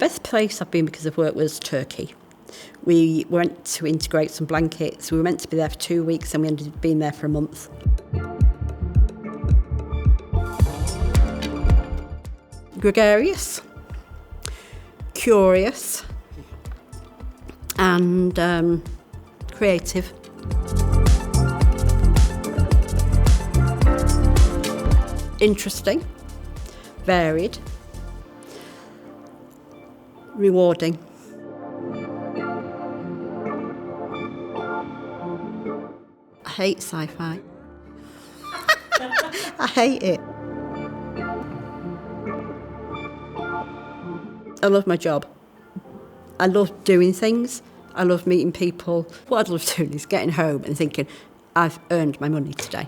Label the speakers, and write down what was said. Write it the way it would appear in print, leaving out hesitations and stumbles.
Speaker 1: best place I've been because of work was Turkey. We went to integrate some blankets. We were meant to be there for 2 weeks and we ended up being there for a month. Gregarious, curious, and creative. Interesting, varied, rewarding. I hate sci-fi. I hate it. I love my job. I love doing things. I love meeting people. What I love doing is getting home and thinking, I've earned my money today.